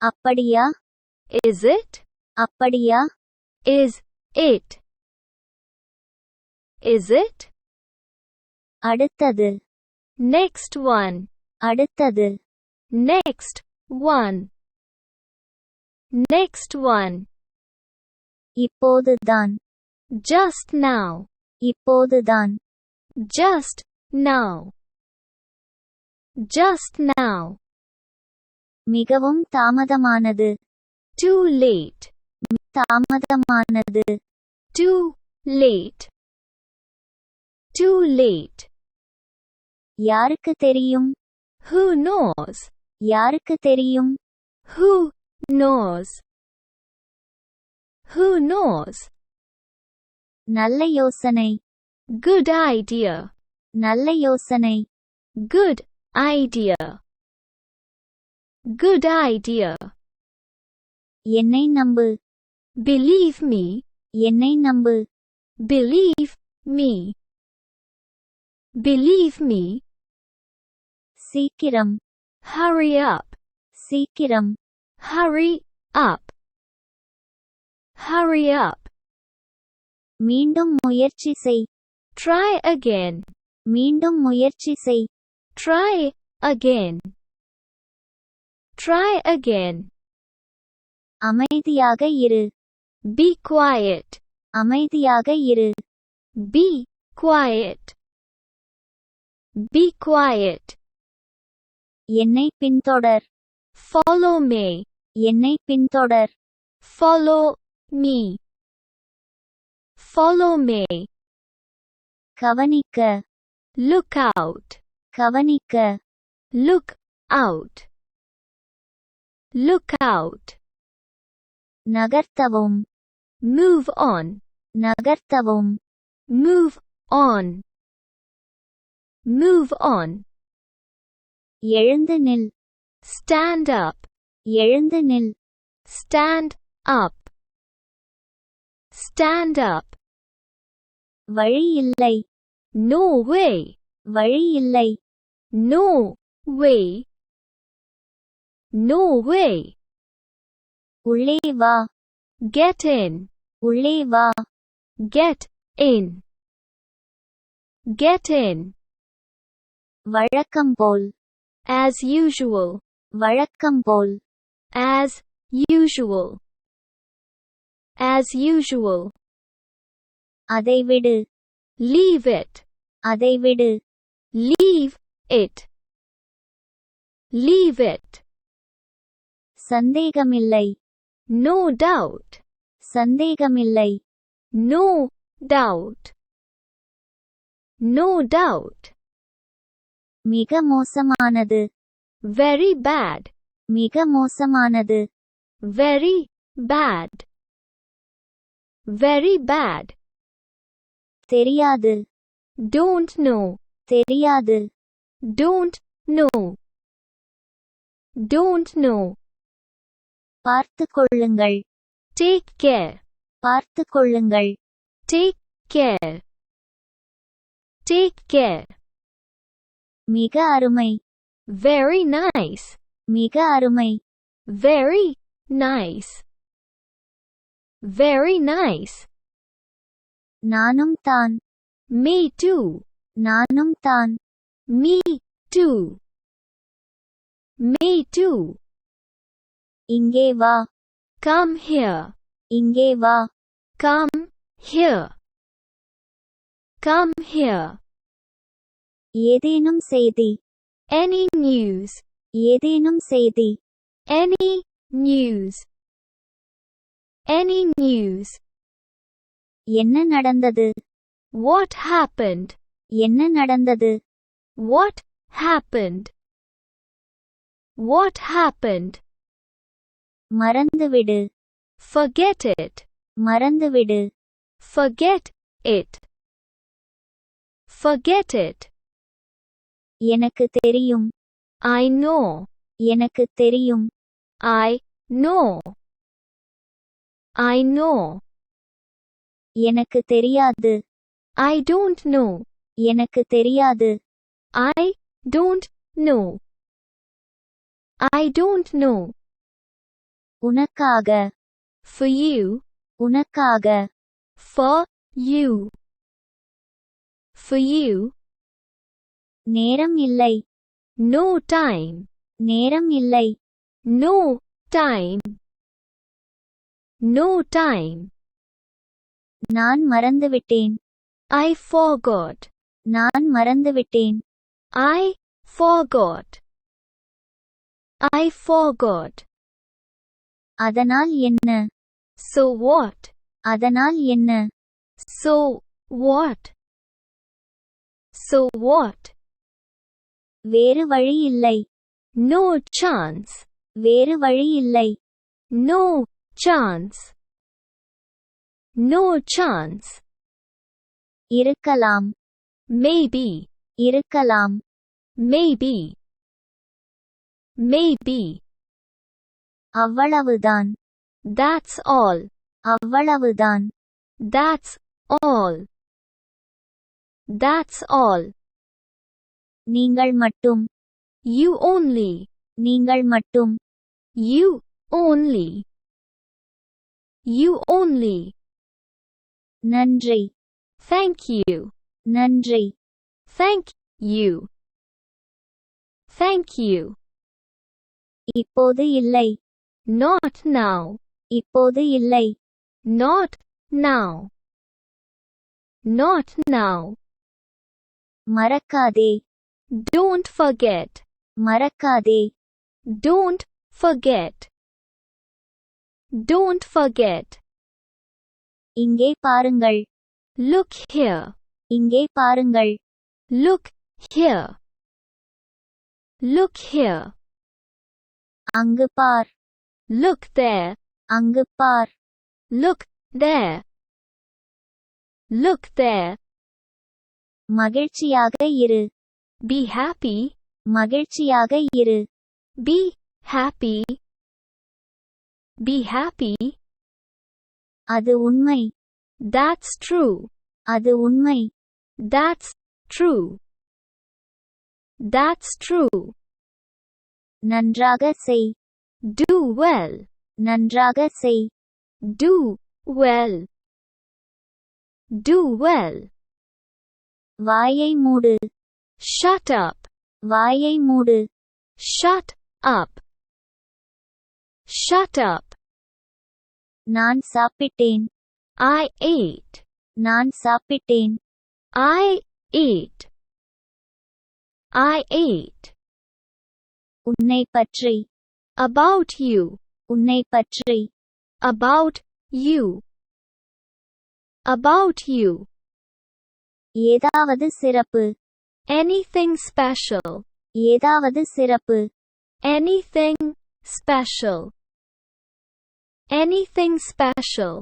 அப்படியா? Is it? அப்படியா? Is it? Is it? அடுத்தது. Next one. அடுத்தது. Next one. Next one. இப்போதுதான். Just now. இப்போதுதான். Just now. Just now. மிகவும் தாமதமானது. Too late. தாமதமானது. Too late. Too late. யாருக்கு தெரியும்? Who knows? யாருக்கு தெரியும்? Who knows? Who knows? நல்ல யோசனை. Good idea. நல்ல யோசனை. Good idea. Good idea. என்னை நம்பு. Believe me. என்னை நம்பு. Believe me. Believe me. சீக்கிரம். Hurry up. சீக்கிரம். Hurry up. Hurry up. மீண்டும் முயற்சி செய். Try again. மீண்டும் முயற்சி செய். Try again. Try again. அமைதியாக இரு. Be quiet. அமைதியாக இரு. Be quiet. Be quiet. என்னை பின்தொடர். Follow me. என்னை பின்தொடர். Follow me. Follow me. கவனிக்க. Look out. கவனிக்க. Look out. Look out. நகர்த்தவும். Move on. நகர்த்தவும். Move on. Move on. எழுந்து நில். Stand up. எழுந்து நில். Stand up. Stand up. வழி இல்லை. No way. வழி இல்லை. No way. No way. உள்ளே வா. Get in. உள்ளே வா. Get in. Get in. வழக்கம் போல். As usual. வழக்கம் போல். As usual. As usual. அதை விடு. Leave it. அதை விடு. Leave it. Leave it. சந்தேகமில்லை. No doubt. சந்தேகமில்லை. No doubt. No doubt. மிக மோசமானது. Very bad. மிக மோசமானது. Very bad. Very bad. தெரியாது. Don't know. தெரியாது. Don't know. Don't know. பார்த்துக் கொள்ளுங்கள். Take care. பார்த்துக் கொள்ளுங்கள். Take care. Take care. மிக அருமை. Very nice. மிக அருமை. Very nice. Very nice. நானும் தான். Me too. நானும் தான். Me too. Me too. இங்கே வா. Come here. இங்கே வா. Come here. Come here. ஏதேனும் செய்தி. Any news. ஏதேனும் செய்தி. Any news. Any news. என்ன நடந்தது? What happened? என்ன நடந்தது? What happened? What happened? மறந்துவிடு. Forget it. மறந்துவிடு. Forget it. Forget it. எனக்கு தெரியும். I know. எனக்கு தெரியும். I know. I know. எனக்கு தெரியாது. I don't know. எனக்கு தெரியாது. I don't know. I don't know. உனக்காக. For you. உனக்காக. For you. For you. நேரம் இல்லை. No time. நேரம் இல்லை. No time. No time. நான் மறந்துவிட்டேன். I forgot. நான் மறந்துவிட்டேன். I forgot. I forgot. அதனால் என்ன? So what? அதனால் என்ன? So what? So what? வேறு வழி இல்லை. No chance. வேறு வழி இல்லை. No chance. No chance. இருக்கலாம். Maybe. இருக்கலாம். Maybe. Maybe. அவ்வளவுதான். That's all. அவ்வளவுதான். That's all. That's all. நீங்கள் மட்டும். You only. நீங்கள் மட்டும். You only. You only. நன்றி. Thank you. நன்றி. Thank you. Thank you. இப்போது இல்லை. Not now. இப்போது இல்லை. Not now. Not now. மறக்காதே. Don't forget. மறக்காதே. Don't forget. Don't forget. இங்கே பாருங்கள். Look here. இங்கே பாருங்கள். Look here. Look here. அங்கு பார். Look there. அங்கு பார். Look there. Look there. மகிழ்ச்சியாக இரு. Be happy. மகிழ்ச்சியாக இரு. Be happy. Be happy. அது உண்மை. That's true. அது உண்மை. That's true. That's true. நன்றாக செய். Do well. நன்றாக செய். Do well. Do well. வாயை மூடு. Shut up. வாயை மூடு. Shut up. Shut up. நான் சாப்பிட்டேன். I ate. நான் சாப்பிட்டேன். I ate. I ate. உன்னை பற்றி. About you. உன்னை பற்றி. About you. About you. ஏதாவது சிறப்பு. Anything special. ஏதாவது சிறப்பு. Anything special. Anything special.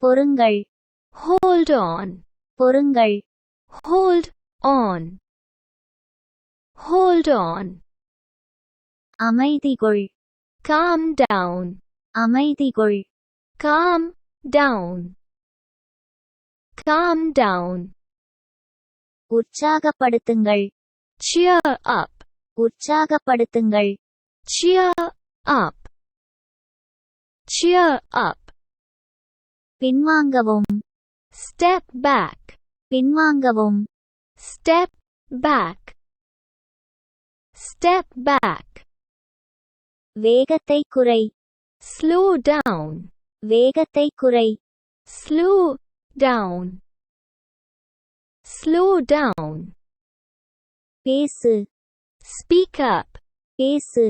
பொறுங்கள். Hold on. பொறுங்கள். Hold on. Hold on. அமைதி கொள். Calm down. அமைதி கொள். Calm down. Calm down. உற்சாகப்படுத்துங்கள். Cheer up. உற்சாகப்படுத்துங்கள். Cheer up. Cheer up. பின்வாங்கவும். Step back. பின்வாங்கவும். Step back. Step back. வேகத்தை குறை. Slow down. வேகத்தை குறை. Slow down. Slow down. பேசு. Speak up. பேசு.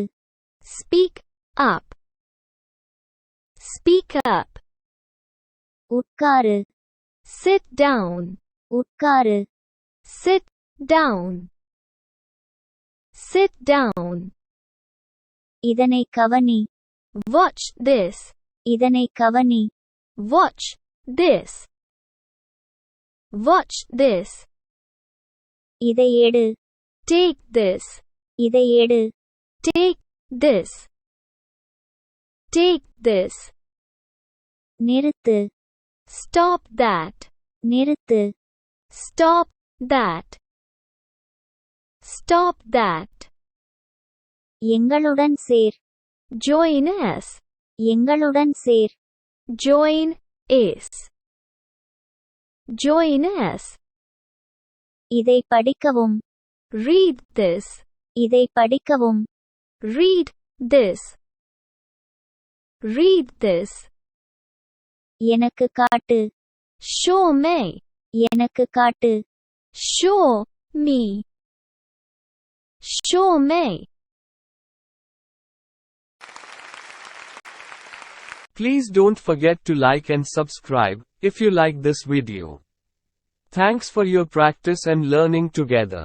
Speak up. Speak up. உட்காரு. Sit down. உட்காரு. Sit down. Sit down. இதனை கவனி. Watch this. இதனை கவனி. Watch this. Watch this. இதை எடு. Take this. இதை எடு. Take this. Take this. நிறுத்து. Stop that. நிறுத்து. Stop that. Stop that. எங்களுடன் சேர். Join us. எங்களுடன் சேர். Join is. Join us. இதை படிக்கவும். Read this. இதை படிக்கவும். Read this. Read this. எனக்கு காட்டு. Show me. எனக்கு காட்டு. Show me. Show me. Please don't forget to like and subscribe if you like this video. Thanks for your practice and learning together.